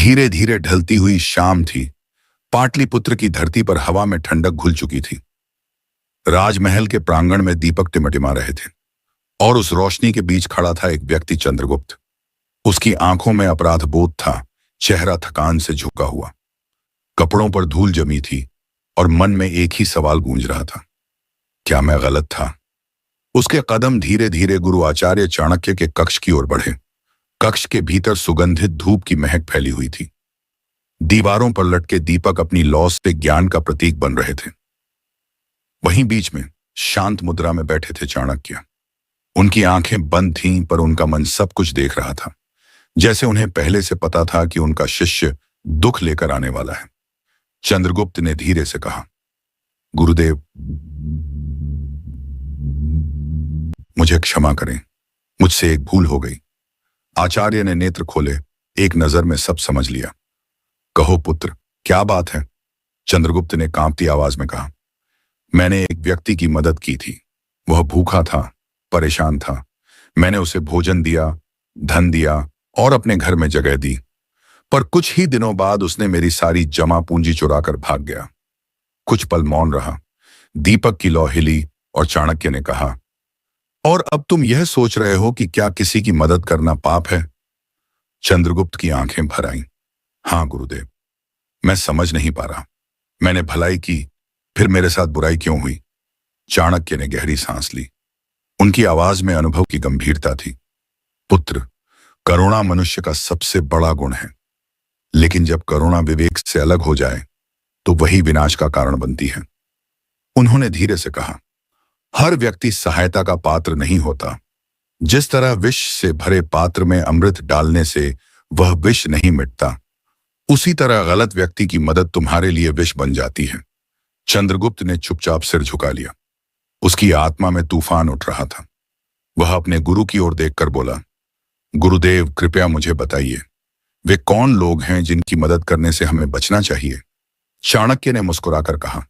धीरे धीरे ढलती हुई शाम थी। पाटलिपुत्र की धरती पर हवा में ठंडक घुल चुकी थी। राजमहल के प्रांगण में दीपक टिमटिमा रहे थे और उस रोशनी के बीच खड़ा था एक व्यक्ति, चंद्रगुप्त। उसकी आंखों में अपराध बोध था, चेहरा थकान से झुका हुआ, कपड़ों पर धूल जमी थी और मन में एक ही सवाल गूंज रहा था, क्या मैं गलत था? उसके कदम धीरे धीरे गुरु आचार्य चाणक्य के कक्ष की ओर बढ़े। कक्ष के भीतर सुगंधित धूप की महक फैली हुई थी। दीवारों पर लटके दीपक अपनी लौ से ज्ञान का प्रतीक बन रहे थे। वहीं बीच में शांत मुद्रा में बैठे थे चाणक्य। उनकी आंखें बंद थीं, पर उनका मन सब कुछ देख रहा था, जैसे उन्हें पहले से पता था कि उनका शिष्य दुख लेकर आने वाला है। चंद्रगुप्त ने धीरे से कहा, गुरुदेव, मुझे क्षमा करें, मुझसे एक भूल हो गई। आचार्य ने नेत्र खोले, एक नजर में सब समझ लिया। कहो पुत्र, क्या बात है? चंद्रगुप्त ने कांपती आवाज में कहा, मैंने एक व्यक्ति की मदद की थी। वह भूखा था, परेशान था। मैंने उसे भोजन दिया, धन दिया और अपने घर में जगह दी, पर कुछ ही दिनों बाद उसने मेरी सारी जमा पूंजी चुराकर भाग गया। कुछ पल मौन रहा। दीपक की लौ हिली और चाणक्य ने कहा, और अब तुम यह सोच रहे हो कि क्या किसी की मदद करना पाप है? चंद्रगुप्त की आंखें भर आईं। हाँ गुरुदेव, मैं समझ नहीं पा रहा। मैंने भलाई की, फिर मेरे साथ बुराई क्यों हुई? चाणक्य ने गहरी सांस ली। उनकी आवाज में अनुभव की गंभीरता थी। पुत्र, करुणा मनुष्य का सबसे बड़ा गुण है, लेकिन जब करुणा विवेक से अलग हो जाए तो वही विनाश का कारण बनती है। उन्होंने धीरे से कहा, हर व्यक्ति सहायता का पात्र नहीं होता। जिस तरह विष से भरे पात्र में अमृत डालने से वह विष नहीं मिटता, उसी तरह गलत व्यक्ति की मदद तुम्हारे लिए विष बन जाती है। चंद्रगुप्त ने चुपचाप सिर झुका लिया। उसकी आत्मा में तूफान उठ रहा था। वह अपने गुरु की ओर देखकर बोला, गुरुदेव, कृपया मुझे बताइए, वे कौन लोग हैं जिनकी मदद करने से हमें बचना चाहिए? चाणक्य ने मुस्कुराकर कहा,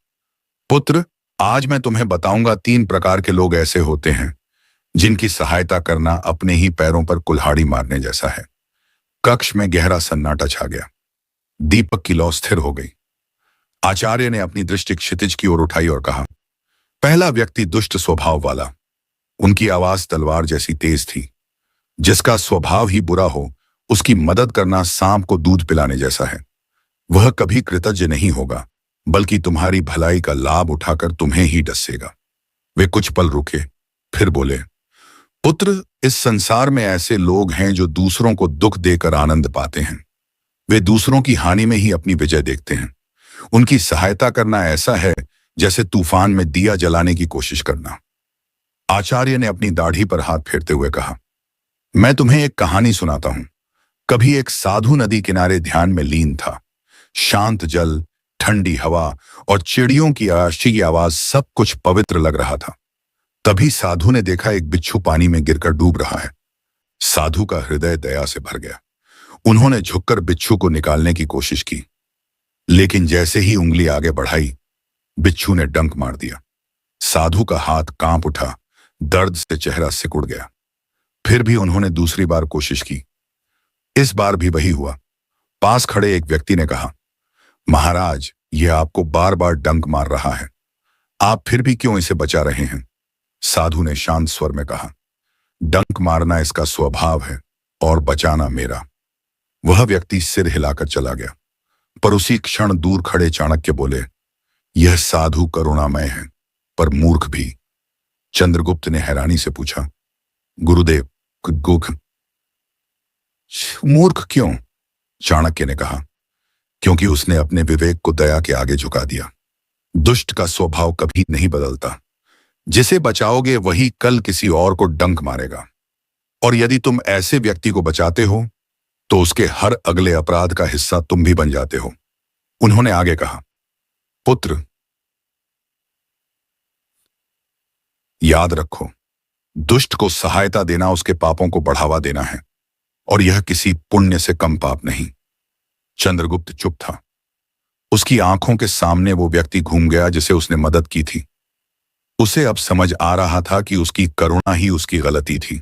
पुत्र, आज मैं तुम्हें बताऊंगा 3 प्रकार के लोग ऐसे होते हैं जिनकी सहायता करना अपने ही पैरों पर कुल्हाड़ी मारने जैसा है। कक्ष में गहरा सन्नाटा छा गया। दीपक की लौ स्थिर हो गई। आचार्य ने अपनी दृष्टि क्षितिज की ओर उठाई और कहा, पहला व्यक्ति दुष्ट स्वभाव वाला। उनकी आवाज तलवार जैसी तेज थी। जिसका स्वभाव ही बुरा हो, उसकी मदद करना सांप को दूध पिलाने जैसा है। वह कभी कृतज्ञ नहीं होगा, बल्कि तुम्हारी भलाई का लाभ उठाकर तुम्हें ही डसेगा। वे कुछ पल रुके, फिर बोले, पुत्र, इस संसार में ऐसे लोग हैं जो दूसरों को दुख देकर आनंद पाते हैं। वे दूसरों की हानि में ही अपनी विजय देखते हैं। उनकी सहायता करना ऐसा है जैसे तूफान में दिया जलाने की कोशिश करना। आचार्य ने अपनी दाढ़ी पर हाथ फेरते हुए कहा, मैं तुम्हें एक कहानी सुनाता हूं। कभी एक साधु नदी किनारे ध्यान में लीन था। शांत जल, ठंडी हवा और चिड़ियों की अच्छी आवाज, सब कुछ पवित्र लग रहा था। तभी साधु ने देखा एक बिच्छू पानी में गिरकर डूब रहा है। साधु का हृदय दया से भर गया। उन्होंने झुककर बिच्छू को निकालने की कोशिश की, लेकिन जैसे ही उंगली आगे बढ़ाई, बिच्छू ने डंक मार दिया। साधु का हाथ कांप उठा, दर्द से चेहरा सिकुड़ गया। फिर भी उन्होंने दूसरी बार कोशिश की। इस बार भी वही हुआ। पास खड़े एक व्यक्ति ने कहा, महाराज, यह आपको बार बार डंक मार रहा है, आप फिर भी क्यों इसे बचा रहे हैं? साधु ने शांत स्वर में कहा, डंक मारना इसका स्वभाव है और बचाना मेरा। वह व्यक्ति सिर हिलाकर चला गया, पर उसी क्षण दूर खड़े चाणक्य बोले, यह साधु करुणामय है, पर मूर्ख भी। चंद्रगुप्त ने हैरानी से पूछा, गुरुदेव, मूर्ख क्यों? चाणक्य ने कहा, क्योंकि उसने अपने विवेक को दया के आगे झुका दिया। दुष्ट का स्वभाव कभी नहीं बदलता। जिसे बचाओगे वही कल किसी और को डंक मारेगा, और यदि तुम ऐसे व्यक्ति को बचाते हो तो उसके हर अगले अपराध का हिस्सा तुम भी बन जाते हो। उन्होंने आगे कहा, पुत्र, याद रखो, दुष्ट को सहायता देना उसके पापों को बढ़ावा देना है, और यह किसी पुण्य से कम पाप नहीं। चंद्रगुप्त चुप था। उसकी आंखों के सामने वो व्यक्ति घूम गया जिसे उसने मदद की थी। उसे अब समझ आ रहा था कि उसकी करुणा ही उसकी गलती थी।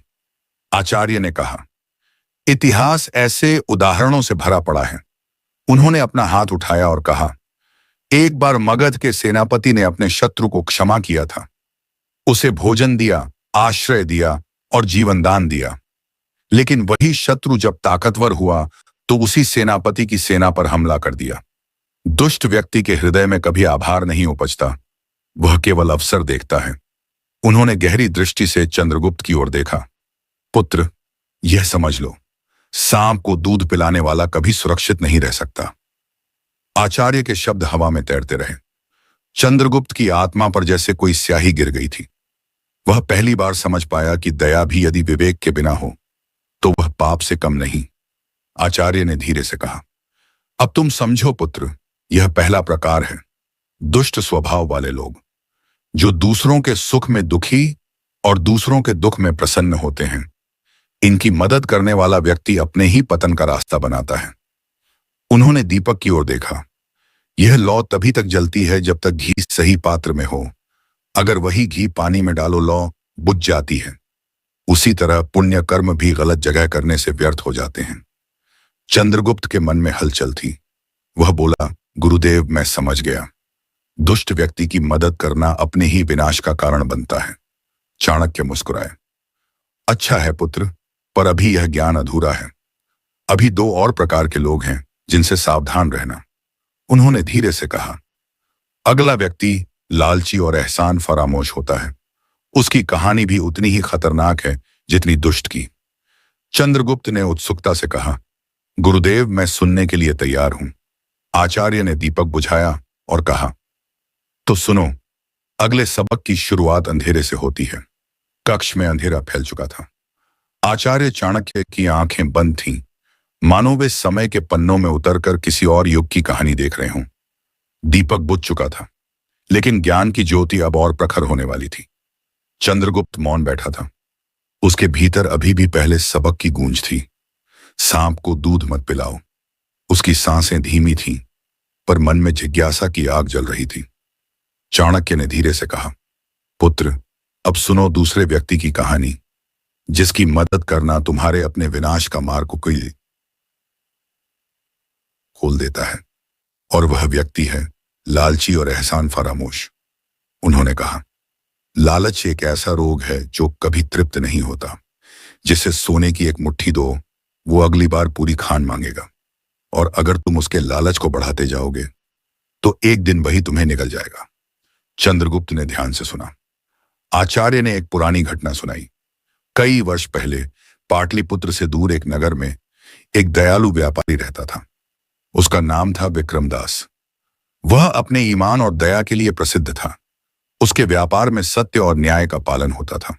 आचार्य ने कहा, इतिहास ऐसे उदाहरणों से भरा पड़ा है उन्होंने अपना हाथ उठाया और कहा, एक बार मगध के सेनापति ने अपने शत्रु को क्षमा किया था। उसे भोजन दिया, आश्रय दिया और जीवन दान दिया। लेकिन वही शत्रु जब ताकतवर हुआ तो उसी सेनापति की सेना पर हमला कर दिया। दुष्ट व्यक्ति के हृदय में कभी आभार नहीं उपजता, वह केवल अवसर देखता है। उन्होंने गहरी दृष्टि से चंद्रगुप्त की ओर देखा। पुत्र, यह समझ लो, सांप को दूध पिलाने वाला कभी सुरक्षित नहीं रह सकता। आचार्य के शब्द हवा में तैरते रहे। चंद्रगुप्त की आत्मा पर जैसे कोई स्याही गिर गई थी। वह पहली बार समझ पाया कि दया भी यदि विवेक के बिना हो तो वह पाप से कम नहीं। आचार्य ने धीरे से कहा, अब तुम समझो पुत्र, यह पहला प्रकार है, दुष्ट स्वभाव वाले लोग, जो दूसरों के सुख में दुखी और दूसरों के दुख में प्रसन्न होते हैं। इनकी मदद करने वाला व्यक्ति अपने ही पतन का रास्ता बनाता है। उन्होंने दीपक की ओर देखा। यह लौ तभी तक जलती है जब तक घी सही पात्र में हो। अगर वही घी पानी में डालो, लौ बुझ जाती है। उसी तरह पुण्य कर्म भी गलत जगह करने से व्यर्थ हो जाते हैं। चंद्रगुप्त के मन में हलचल थी। वह बोला, गुरुदेव, मैं समझ गया। दुष्ट व्यक्ति की मदद करना अपने ही विनाश का कारण बनता है। चाणक्य मुस्कुराए। अच्छा है पुत्र, पर अभी यह ज्ञान अधूरा है। अभी दो और प्रकार के लोग हैं जिनसे सावधान रहना। उन्होंने धीरे से कहा, अगला व्यक्ति लालची और एहसान फरामोश होता है। उसकी कहानी भी उतनी ही खतरनाक है जितनी दुष्ट की। चंद्रगुप्त ने उत्सुकता से कहा, गुरुदेव, मैं सुनने के लिए तैयार हूं। आचार्य ने दीपक बुझाया और कहा, तो सुनो। अगले सबक की शुरुआत अंधेरे से होती है। कक्ष में अंधेरा फैल चुका था। आचार्य चाणक्य की आंखें बंद थीं, मानो वे समय के पन्नों में उतरकर किसी और युग की कहानी देख रहे हों। दीपक बुझ चुका था, लेकिन ज्ञान की ज्योति अब और प्रखर होने वाली थी। चंद्रगुप्त मौन बैठा था। उसके भीतर अभी भी पहले सबक की गूंज थी। सांप को दूध मत पिलाओ। उसकी सांसें धीमी थीं, पर मन में जिज्ञासा की आग जल रही थी। चाणक्य ने धीरे से कहा, पुत्र, अब सुनो दूसरे व्यक्ति की कहानी, जिसकी मदद करना तुम्हारे अपने विनाश का मार्ग को खोल देता है। और वह व्यक्ति है लालची और एहसान फरामोश। उन्होंने कहा, लालच एक ऐसा रोग है जो कभी तृप्त नहीं होता। जिसे सोने की एक मुट्ठी दो, वो अगली बार पूरी खान मांगेगा। और अगर तुम उसके लालच को बढ़ाते जाओगे तो एक दिन वही तुम्हें निगल जाएगा। चंद्रगुप्त ने ध्यान से सुना। आचार्य ने एक पुरानी घटना सुनाई। कई वर्ष पहले पाटलिपुत्र से दूर एक नगर में एक दयालु व्यापारी रहता था। उसका नाम था विक्रमदास। वह अपने ईमान और दया के लिए प्रसिद्ध था। उसके व्यापार में सत्य और न्याय का पालन होता था।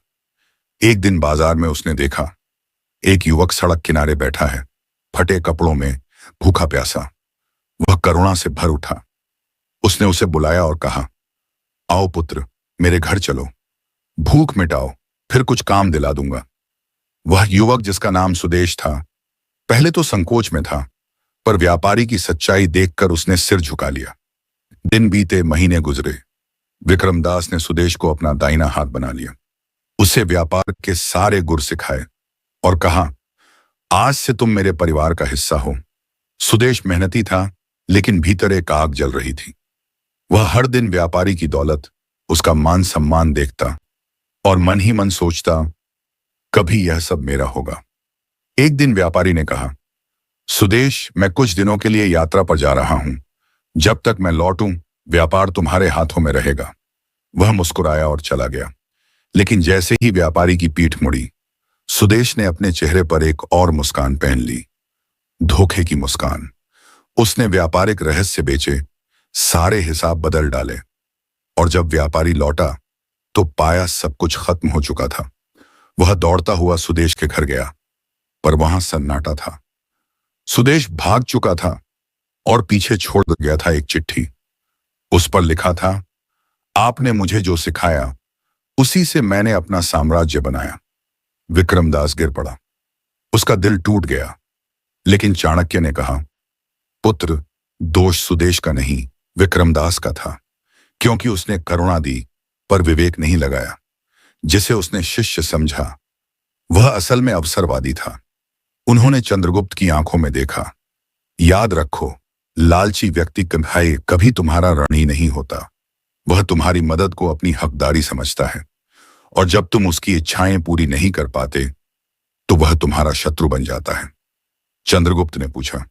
एक दिन बाजार में उसने देखा, एक युवक सड़क किनारे बैठा है, फटे कपड़ों में, भूखा प्यासा। वह करुणा से भर उठा। उसने उसे बुलाया और कहा, आओ पुत्र, मेरे घर चलो, भूख मिटाओ, फिर कुछ काम दिला दूंगा। वह युवक, जिसका नाम सुदेश था, पहले तो संकोच में था, पर व्यापारी की सच्चाई देखकर उसने सिर झुका लिया। दिन बीते, महीने गुजरे। विक्रमदास ने सुदेश को अपना दाहिना हाथ बना लिया। उसे व्यापार के सारे गुर सिखाए और कहा, आज से तुम मेरे परिवार का हिस्सा हो। सुदेश मेहनती था, लेकिन भीतर एक आग जल रही थी। वह हर दिन व्यापारी की दौलत, उसका मान सम्मान देखता और मन ही मन सोचता, कभी यह सब मेरा होगा। एक दिन व्यापारी ने कहा, सुदेश, मैं कुछ दिनों के लिए यात्रा पर जा रहा हूं। जब तक मैं लौटूं, व्यापार तुम्हारे हाथों में रहेगा। वह मुस्कुराया और चला गया। लेकिन जैसे ही व्यापारी की पीठ मुड़ी, सुदेश ने अपने चेहरे पर एक और मुस्कान पहन ली, धोखे की मुस्कान। उसने व्यापारिक रहस्य बेचे, सारे हिसाब बदल डाले, और जब व्यापारी लौटा तो पाया सब कुछ खत्म हो चुका था। वह दौड़ता हुआ सुदेश के घर गया, पर वहां सन्नाटा था। सुदेश भाग चुका था और पीछे छोड़ गया था एक चिट्ठी। उस पर लिखा था, आपने मुझे जो सिखाया उसी से मैंने अपना साम्राज्य बनाया। विक्रमदास गिर पड़ा। उसका दिल टूट गया। लेकिन चाणक्य ने कहा, पुत्र, दोष सुदेश का नहीं, विक्रमदास का था, क्योंकि उसने करुणा दी पर विवेक नहीं लगाया। जिसे उसने शिष्य समझा वह असल में अवसरवादी था। उन्होंने चंद्रगुप्त की आंखों में देखा। याद रखो, लालची व्यक्ति कभी तुम्हारा ऋणी नहीं होता। वह तुम्हारी मदद को अपनी हकदारी समझता है, और जब तुम उसकी इच्छाएं पूरी नहीं कर पाते तो वह तुम्हारा शत्रु बन जाता है। चंद्रगुप्त ने पूछा,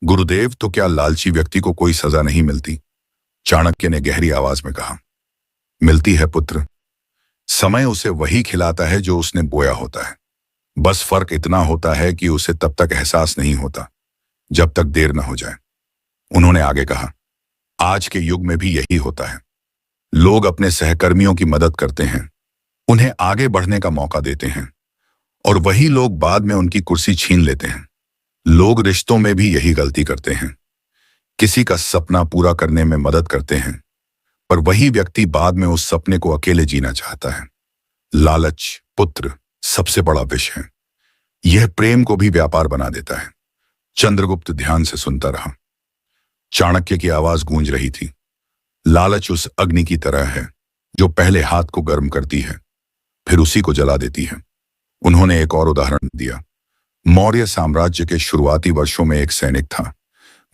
गुरुदेव, तो क्या लालची व्यक्ति को कोई सजा नहीं मिलती? चाणक्य ने गहरी आवाज में कहा, मिलती है पुत्र। समय उसे वही खिलाता है जो उसने बोया होता है। बस फर्क इतना होता है कि उसे तब तक एहसास नहीं होता जब तक देर न हो जाए। उन्होंने आगे कहा, आज के युग में भी यही होता है। लोग अपने सहकर्मियों की मदद करते हैं, उन्हें आगे बढ़ने का मौका देते हैं, और वही लोग बाद में उनकी कुर्सी छीन लेते हैं। लोग रिश्तों में भी यही गलती करते हैं। किसी का सपना पूरा करने में मदद करते हैं, पर वही व्यक्ति बाद में उस सपने को अकेले जीना चाहता है। लालच, पुत्र, सबसे बड़ा विष है। यह प्रेम को भी व्यापार बना देता है। चंद्रगुप्त ध्यान से सुनता रहा। चाणक्य की आवाज गूंज रही थी, लालच उस अग्नि की तरह है जो पहले हाथ को गर्म करती है, फिर उसी को जला देती है। उन्होंने एक और उदाहरण दिया। मौर्य साम्राज्य के शुरुआती वर्षों में एक सैनिक था।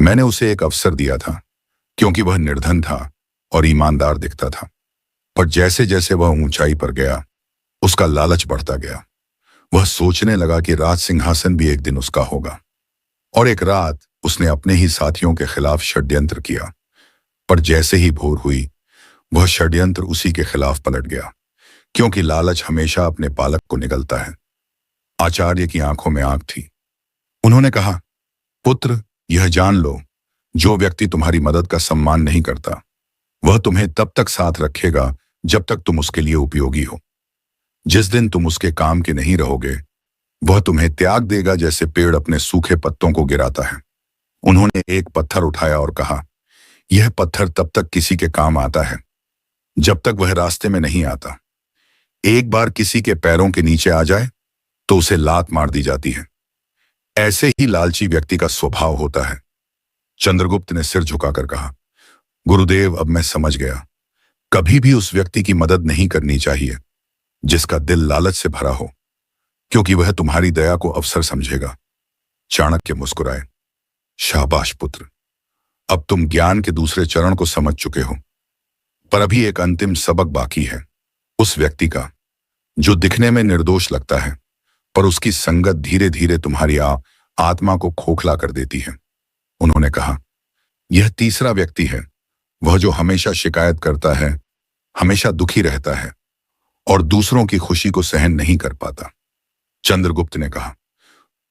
मैंने उसे एक अवसर दिया था क्योंकि वह निर्धन था और ईमानदार दिखता था। पर जैसे जैसे वह ऊंचाई पर गया, उसका लालच बढ़ता गया। वह सोचने लगा कि राज सिंहासन भी एक दिन उसका होगा। और एक रात उसने अपने ही साथियों के खिलाफ षड्यंत्र किया, पर जैसे ही भोर हुई, वह षड्यंत्र उसी के खिलाफ पलट गया, क्योंकि लालच हमेशा अपने पालक को निगलता है। आचार्य की आंखों में आग थी। उन्होंने कहा, पुत्र, यह जान लो, जो व्यक्ति तुम्हारी मदद का सम्मान नहीं करता, वह तुम्हें तब तक साथ रखेगा जब तक तुम उसके लिए उपयोगी हो। जिस दिन तुम उसके काम के नहीं रहोगे, वह तुम्हें त्याग देगा जैसे पेड़ अपने सूखे पत्तों को गिराता है। उन्होंने एक पत्थर उठाया और कहा, यह पत्थर तब तक किसी के काम आता है जब तक वह रास्ते में नहीं आता। एक बार किसी के पैरों के नीचे आ जाए तो उसे लात मार दी जाती है। ऐसे ही लालची व्यक्ति का स्वभाव होता है। चंद्रगुप्त ने सिर झुकाकर कहा, गुरुदेव, अब मैं समझ गया। कभी भी उस व्यक्ति की मदद नहीं करनी चाहिए जिसका दिल लालच से भरा हो, क्योंकि वह तुम्हारी दया को अवसर समझेगा। चाणक्य मुस्कुराए, शाबाश पुत्र, अब तुम ज्ञान के दूसरे चरण को समझ चुके हो। पर अभी एक अंतिम सबक बाकी है। उस व्यक्ति का जो दिखने में निर्दोष लगता है, पर उसकी संगत धीरे धीरे तुम्हारी आत्मा को खोखला कर देती है। उन्होंने कहा, यह तीसरा व्यक्ति है, वह जो हमेशा शिकायत करता है, हमेशा दुखी रहता है और दूसरों की खुशी को सहन नहीं कर पाता। चंद्रगुप्त ने कहा,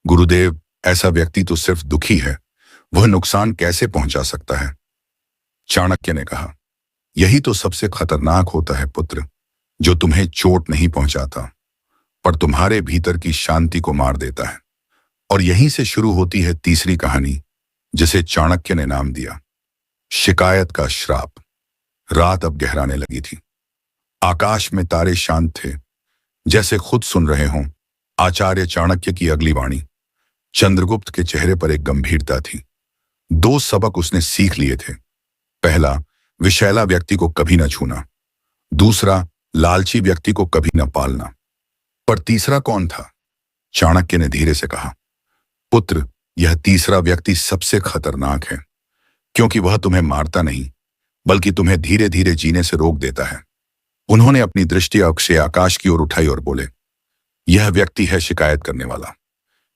गुरुदेव, ऐसा व्यक्ति तो सिर्फ दुखी है, वह नुकसान कैसे पहुंचा सकता है? चाणक्य ने कहा, यही तो सबसे खतरनाक होता है पुत्र, जो तुम्हें चोट नहीं पहुंचाता पर तुम्हारे भीतर की शांति को मार देता है। और यहीं से शुरू होती है तीसरी कहानी, जिसे चाणक्य ने नाम दिया, शिकायत का श्राप। रात अब गहराने लगी थी। आकाश में तारे शांत थे, जैसे खुद सुन रहे हों आचार्य चाणक्य की अगली वाणी। चंद्रगुप्त के चेहरे पर एक गंभीरता थी। 2 सबक उसने सीख लिए थे। पहला, विषैला व्यक्ति को कभी न छूना। दूसरा, लालची व्यक्ति को कभी न पालना। पर तीसरा कौन था? चाणक्य ने धीरे से कहा, पुत्र, यह तीसरा व्यक्ति सबसे खतरनाक है, क्योंकि वह तुम्हें मारता नहीं, बल्कि तुम्हें धीरे धीरे जीने से रोक देता है। उन्होंने अपनी दृष्टि अक्षय आकाश की ओर उठाई और बोले, यह व्यक्ति है शिकायत करने वाला,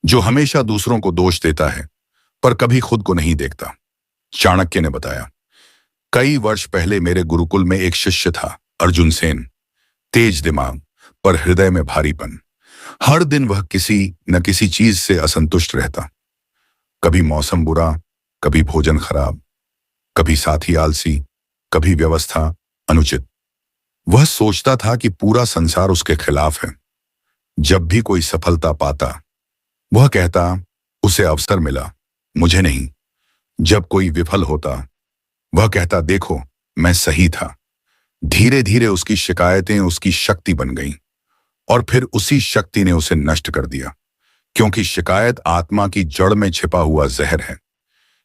जो हमेशा दूसरों को दोष देता है पर कभी खुद को नहीं देखता। चाणक्य ने बताया, कई वर्ष पहले मेरे गुरुकुल में एक शिष्य था, अर्जुन सेन। तेज दिमाग पर हृदय में भारीपन। हर दिन वह किसी न किसी चीज से असंतुष्ट रहता। कभी मौसम बुरा, कभी भोजन खराब, कभी साथी आलसी, कभी व्यवस्था अनुचित। वह सोचता था कि पूरा संसार उसके खिलाफ है। जब भी कोई सफलता पाता, वह कहता, उसे अवसर मिला, मुझे नहीं। जब कोई विफल होता, वह कहता, देखो, मैं सही था। धीरे धीरे उसकी शिकायतें उसकी शक्ति बन गईं, और फिर उसी शक्ति ने उसे नष्ट कर दिया, क्योंकि शिकायत आत्मा की जड़ में छिपा हुआ जहर है।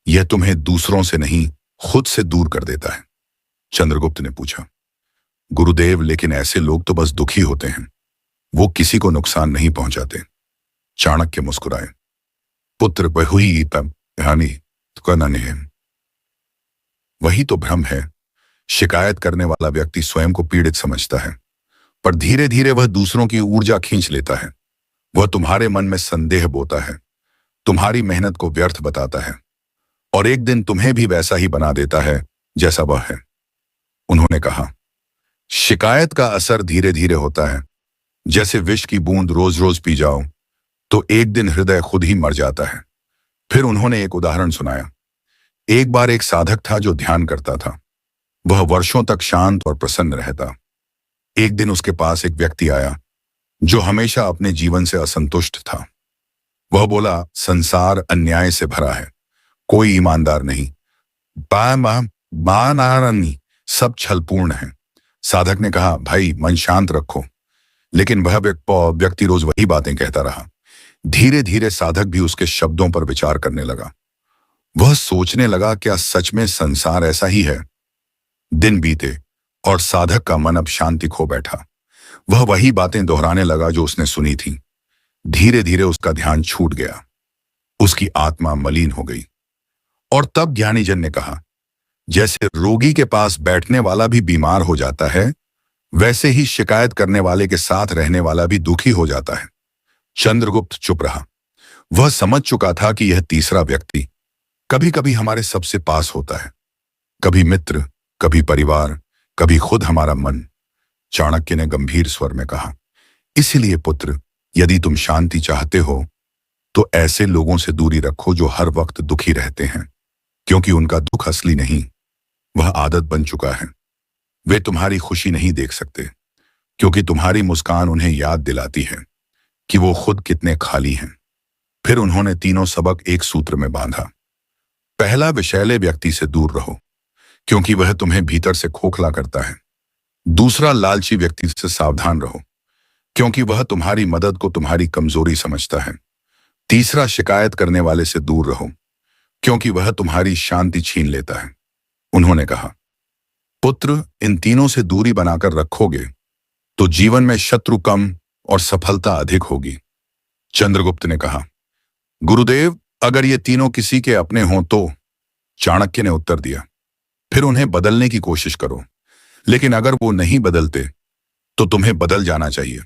यह तुम्हें दूसरों से नहीं, खुद से दूर कर देता है। चंद्रगुप्त ने पूछा, गुरुदेव, लेकिन ऐसे लोग तो बस दुखी होते हैं, वो किसी को नुकसान नहीं पहुंचाते। चाणक्य मुस्कुराए, पुत्र, बहुई कहानी वही तो भ्रम है। शिकायत करने वाला व्यक्ति स्वयं को पीड़ित समझता है, पर धीरे धीरे वह दूसरों की ऊर्जा खींच लेता है। वह तुम्हारे मन में संदेह बोता है, तुम्हारी मेहनत को व्यर्थ बताता है और एक दिन तुम्हें भी वैसा ही बना देता है जैसा वह है। उन्होंने कहा, शिकायत का असर धीरे धीरे होता है। जैसे विष की बूंद रोज रोज पी जाओ तो एक दिन हृदय खुद ही मर जाता है। फिर उन्होंने एक उदाहरण सुनाया। एक बार एक साधक था जो ध्यान करता था। वह वर्षों तक शांत और प्रसन्न रहता। एक दिन उसके पास एक व्यक्ति आया जो हमेशा अपने जीवन से असंतुष्ट था। वह बोला, संसार अन्याय से भरा है, कोई ईमानदार नहीं, नहीं, सब छलपूर्ण है। साधक ने कहा, भाई मन शांत रखो। लेकिन वह व्यक्ति रोज वही बातें कहता रहा। धीरे धीरे साधक भी उसके शब्दों पर विचार करने लगा। वह सोचने लगा, क्या सच में संसार ऐसा ही है? दिन बीते और साधक का मन अब शांति खो बैठा। वह वही बातें दोहराने लगा जो उसने सुनी थी। धीरे धीरे उसका ध्यान छूट गया, उसकी आत्मा मलिन हो गई। और तब ज्ञानीजन ने कहा, जैसे रोगी के पास बैठने वाला भी बीमार हो जाता है, वैसे ही शिकायत करने वाले के साथ रहने वाला भी दुखी हो जाता है। चंद्रगुप्त चुप रहा। वह समझ चुका था कि यह तीसरा व्यक्ति कभी कभी हमारे सबसे पास होता है, कभी मित्र, कभी परिवार, कभी खुद हमारा मन। चाणक्य ने गंभीर स्वर में कहा, इसलिए पुत्र, यदि तुम शांति चाहते हो तो ऐसे लोगों से दूरी रखो जो हर वक्त दुखी रहते हैं, क्योंकि उनका दुख असली नहीं, वह आदत बन चुका है। वे तुम्हारी खुशी नहीं देख सकते, क्योंकि तुम्हारी मुस्कान उन्हें याद दिलाती है कि वो खुद कितने खाली हैं। फिर उन्होंने तीनों सबक एक सूत्र में बांधा। पहला, विषैले व्यक्ति से दूर रहो, क्योंकि वह तुम्हें भीतर से खोखला करता है। दूसरा, लालची व्यक्ति से सावधान रहो, क्योंकि वह तुम्हारी मदद को तुम्हारी कमजोरी समझता है। तीसरा, शिकायत करने वाले से दूर रहो, क्योंकि वह तुम्हारी शांति छीन लेता है। उन्होंने कहा, पुत्र, इन तीनों से दूरी बनाकर रखोगे तो जीवन में शत्रु कम और सफलता अधिक होगी। चंद्रगुप्त ने कहा, गुरुदेव, अगर ये तीनों किसी के अपने हों तो? चाणक्य ने उत्तर दिया, फिर उन्हें बदलने की कोशिश करो, लेकिन अगर वो नहीं बदलते तो तुम्हें बदल जाना चाहिए,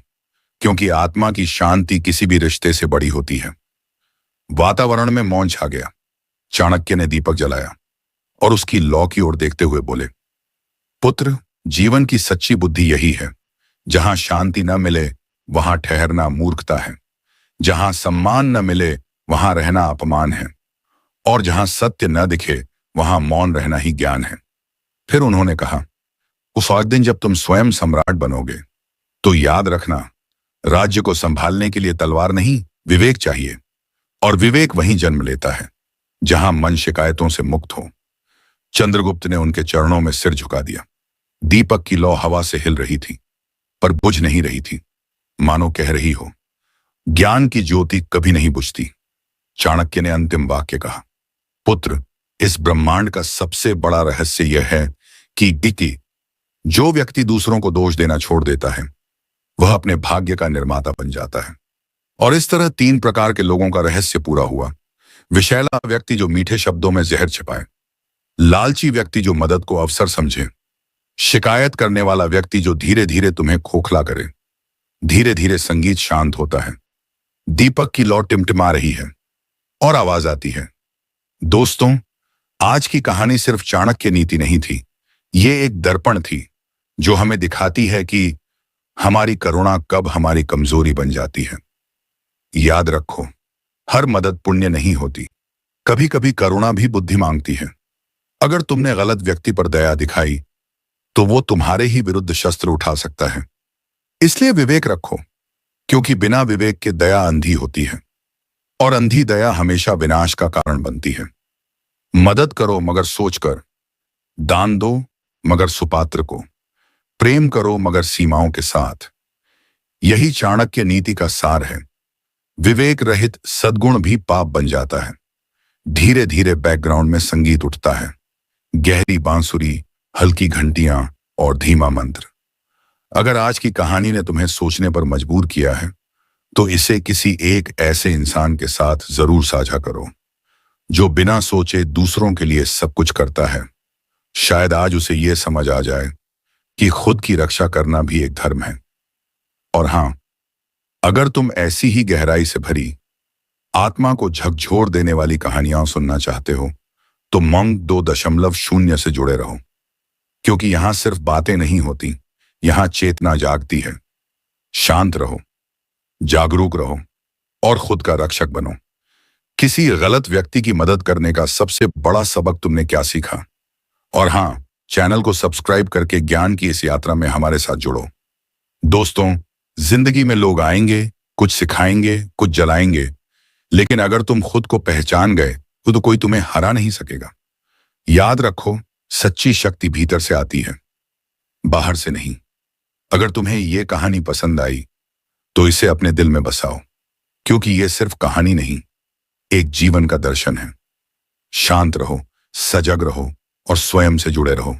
क्योंकि आत्मा की शांति किसी भी रिश्ते से बड़ी होती है। वातावरण में मौन छा गया। चाणक्य ने दीपक जलाया और उसकी लौ की ओर देखते हुए बोले, पुत्र, जीवन की सच्ची बुद्धि यही है। जहां शांति न मिले वहां ठहरना मूर्खता है, जहां सम्मान न मिले वहां रहना अपमान है, और जहां सत्य न दिखे वहां मौन रहना ही ज्ञान है। फिर उन्होंने कहा, उस एक दिन जब तुम स्वयं सम्राट बनोगे तो याद रखना, राज्य को संभालने के लिए तलवार नहीं, विवेक चाहिए, और विवेक वहीं जन्म लेता है जहां मन शिकायतों से मुक्त हो। चंद्रगुप्त ने उनके चरणों में सिर झुका दिया। दीपक की लौ हवा से हिल रही थी, पर बुझ नहीं रही थी, मानो कह रही हो, ज्ञान की ज्योति कभी नहीं बुझती। चाणक्य ने अंतिम वाक्य कहा, पुत्र, इस ब्रह्मांड का सबसे बड़ा रहस्य यह है कि जो व्यक्ति दूसरों को दोष देना छोड़ देता है वह अपने भाग्य का निर्माता बन जाता है। और इस तरह 3 प्रकार के लोगों का रहस्य पूरा हुआ। विषैला व्यक्ति जो मीठे शब्दों में जहर छिपाए, लालची व्यक्ति जो मदद को अवसर समझे, शिकायत करने वाला व्यक्ति जो धीरे धीरे तुम्हें खोखला करे। धीरे धीरे संगीत शांत होता है, दीपक की लौ टिमटिमा रही है और आवाज आती है। दोस्तों, आज की कहानी सिर्फ चाणक्य नीति नहीं थी, ये एक दर्पण थी जो हमें दिखाती है कि हमारी करुणा कब हमारी कमजोरी बन जाती है। याद रखो, हर मदद पुण्य नहीं होती, कभी कभी करुणा भी बुद्धि मांगती है। अगर तुमने गलत व्यक्ति पर दया दिखाई तो वो तुम्हारे ही विरुद्ध शस्त्र उठा सकता है। इसलिए विवेक रखो, क्योंकि बिना विवेक के दया अंधी होती है और अंधी दया हमेशा विनाश का कारण बनती है। मदद करो मगर सोचकर, दान दो मगर सुपात्र को, प्रेम करो मगर सीमाओं के साथ। यही चाणक्य नीति का सार है। विवेक रहित सद्गुण भी पाप बन जाता है। धीरे धीरे बैकग्राउंड में संगीत उठता है, गहरी बांसुरी, हल्की घंटियां और धीमा मंत्र। अगर आज की कहानी ने तुम्हें सोचने पर मजबूर किया है तो इसे किसी एक ऐसे इंसान के साथ जरूर साझा करो जो बिना सोचे दूसरों के लिए सब कुछ करता है। शायद आज उसे यह समझ आ जाए कि खुद की रक्षा करना भी एक धर्म है। और हां, अगर तुम ऐसी ही गहराई से भरी, आत्मा को झकझोर देने वाली कहानियां सुनना चाहते हो, तो मंग 2.0 से जुड़े रहो, क्योंकि यहां सिर्फ बातें नहीं होती, यहां चेतना जागती है। शांत रहो, जागरूक रहो और खुद का रक्षक बनो। किसी गलत व्यक्ति की मदद करने का सबसे बड़ा सबक तुमने क्या सीखा? और हां, चैनल को सब्सक्राइब करके ज्ञान की इस यात्रा में हमारे साथ जुड़ो। दोस्तों, जिंदगी में लोग आएंगे, कुछ सिखाएंगे, कुछ जलाएंगे, लेकिन अगर तुम खुद को पहचान गए तो कोई तुम्हें हरा नहीं सकेगा। याद रखो, सच्ची शक्ति भीतर से आती है, बाहर से नहीं। अगर तुम्हें यह कहानी पसंद आई तो इसे अपने दिल में बसाओ, क्योंकि यह सिर्फ कहानी नहीं, एक जीवन का दर्शन है। शांत रहो, सजग रहो और स्वयं से जुड़े रहो।